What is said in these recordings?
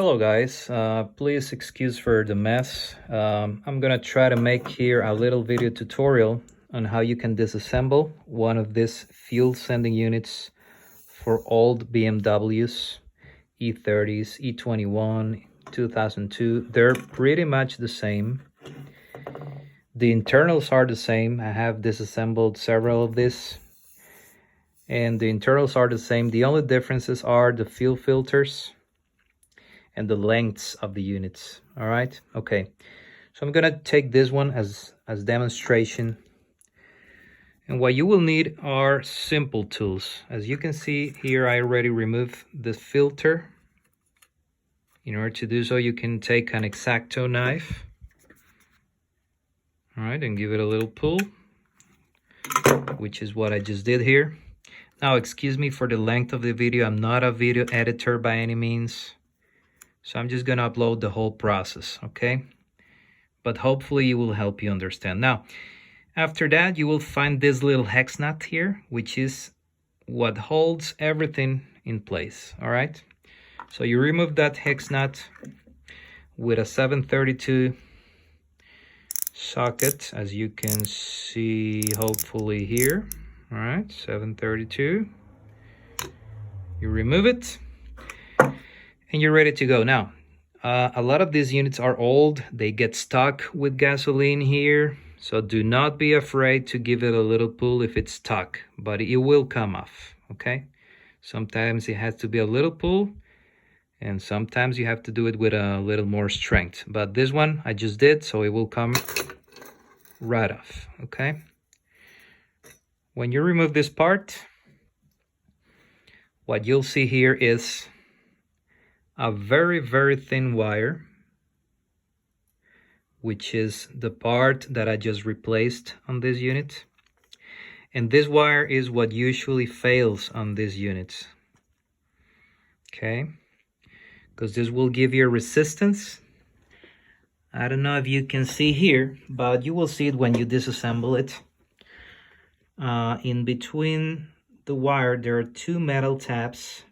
Hello guys, please excuse for the mess. I'm gonna try to make here a little video tutorial on how you can disassemble one of these fuel sending units for old BMWs, E30s, E21, 2002. They're pretty much the same. The internals are the same. I have disassembled several of these and the internals are the same. The only differences are the fuel filters and the lengths of the units. All right, okay, so I'm gonna take this one as demonstration, and what you will need are simple tools. As you can see here, I already removed the filter. In order to do so, you can take an X-Acto knife, all right, and give it a little pull, which is what I just did here. Now excuse me for the length of the video. I'm not a video editor by any means, so I'm just gonna upload the whole process, okay? But hopefully it will help you understand. Now, after that, you will find this little hex nut here, which is what holds everything in place, all right? So you remove that hex nut with a 732 socket, as you can see hopefully here, all right, 732. You remove it, and you're ready to go. Now, a lot of these units are old. They get stuck with gasoline here, so do not be afraid to give it a little pull if it's stuck, but it will come off, okay? Sometimes it has to be a little pull, and sometimes you have to do it with a little more strength. But this one I just did, so it will come right off, okay? When you remove this part, what you'll see here is a very, very thin wire, which is the part that I just replaced on this unit. And this wire is what usually fails on these units, okay? Because this will give you a resistance. I don't know if you can see here, but you will see it when you disassemble it. In between the wire, there are two metal tabs.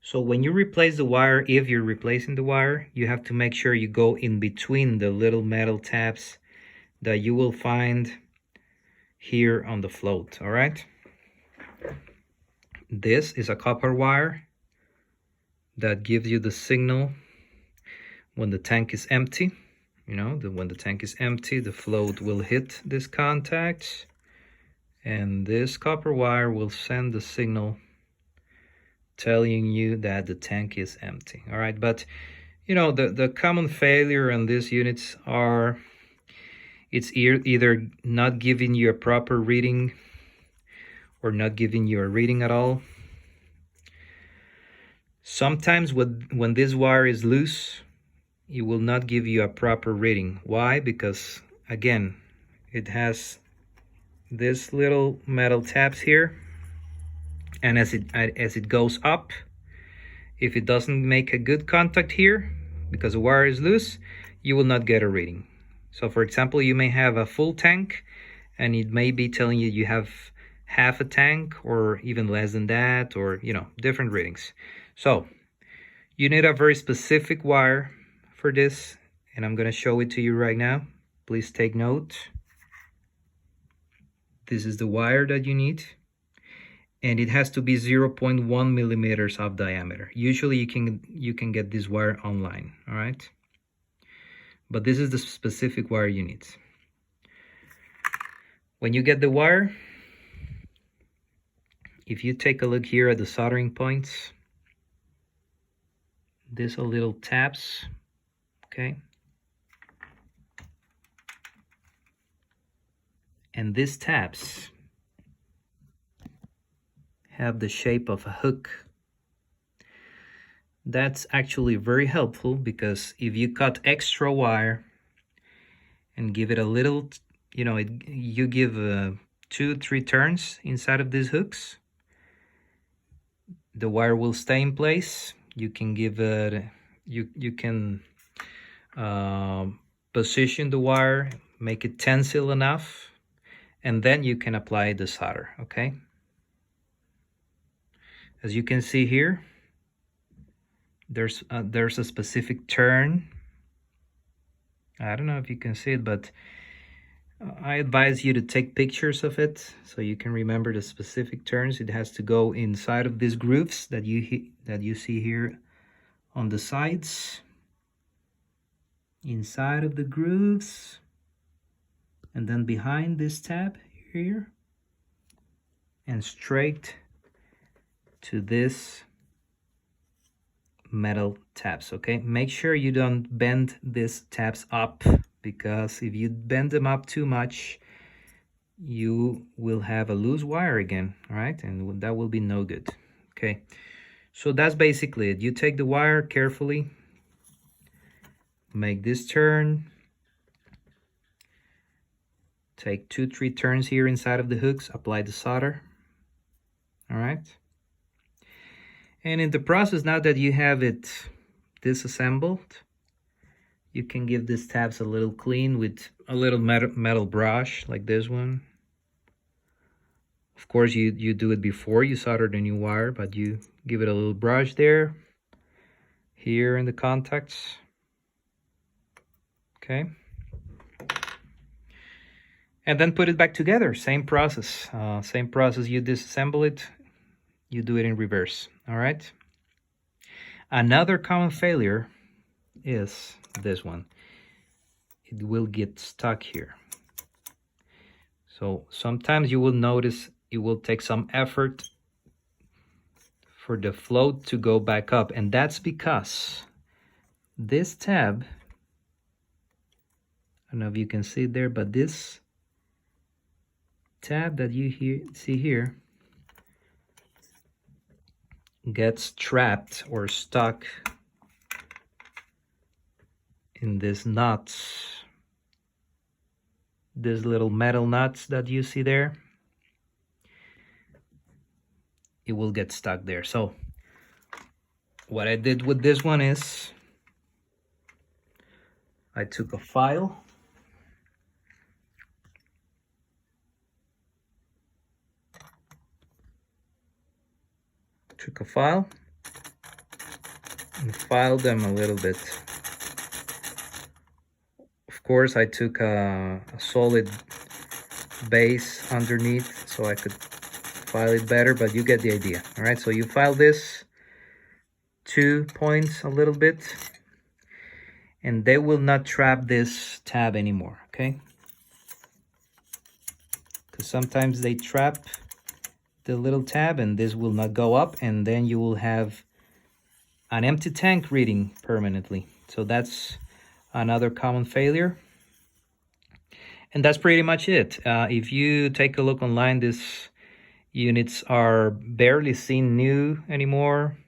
So when you replace the wire, if you're replacing the wire, you have to make sure you go in between the little metal tabs that you will find here on the float, all right? This is a copper wire that gives you the signal when the tank is empty. You know, when the tank is empty, the float will hit this contact, and this copper wire will send the signal telling you that the tank is empty, all right? But you know, the common failure on these units are it's either not giving you a proper reading or not giving you a reading at all. Sometimes when this wire is loose, it will not give you a proper reading. Why? Because again, it has this little metal tabs here, and as it goes up, if it doesn't make a good contact here because the wire is loose, you will not get a reading. So for example, you may have a full tank and it may be telling you you have half a tank or even less than that, or you know, different readings. So you need a very specific wire for this, and I'm going to show it to you right now. Please take note. This is the wire that you need, and it has to be 0.1 millimeters of diameter. Usually you can get this wire online, all right? But this is the specific wire you need. When you get the wire, if you take a look here at the soldering points, these are little tabs, okay? And these tabs have the shape of a hook. That's actually very helpful, because if you cut extra wire and give it a little, you know, you give 2-3 turns inside of these hooks, the wire will stay in place. You can give it, you can position the wire, make it tensile enough, and then you can apply the solder, okay? As you can see here, there's a specific turn. I don't know if you can see it, but I advise you to take pictures of it so you can remember the specific turns. It has to go inside of these grooves that you see here on the sides, inside of the grooves, and then behind this tab here, and straight to this metal tabs. Okay, make sure you don't bend these tabs up, because if you bend them up too much, you will have a loose wire again, all right, and that will be no good. Okay, so that's basically it. You take the wire carefully, make this turn, take 2-3 turns here inside of the hooks, apply the solder, all right. And in the process, now that you have it disassembled, you can give these tabs a little clean with a little metal brush like this one. Of course, you do it before you solder the new wire, but you give it a little brush there, here in the contacts. Okay. And then put it back together. Same process. Same process. You disassemble it, you do it in reverse. All right. Another common failure is this one. It will get stuck here. So sometimes you will notice it will take some effort for the float to go back up, and that's because this tab, I don't know if you can see it there, but this tab that you see here gets trapped or stuck in these nuts, these little metal nuts that you see there. It will get stuck there. So what I did with this one is I took a file, and filed them a little bit. Of course, I took a solid base underneath so I could file it better, but you get the idea. All right, so you file this 2 points a little bit, and they will not trap this tab anymore, okay? Because sometimes they trap the little tab and this will not go up, and then you will have an empty tank reading permanently. So that's another common failure. And that's pretty much it. If you take a look online, these units are barely seen new anymore.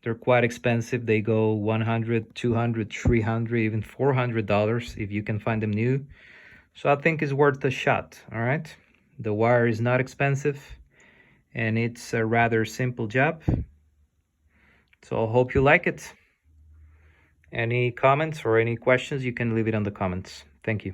They're quite expensive. They go $100, $200, $300, even $400 if you can find them new. So I think it's worth a shot, all right? The wire is not expensive, and it's a rather simple job. So I hope you like it. Any comments or any questions, you can leave it on the comments. Thank you.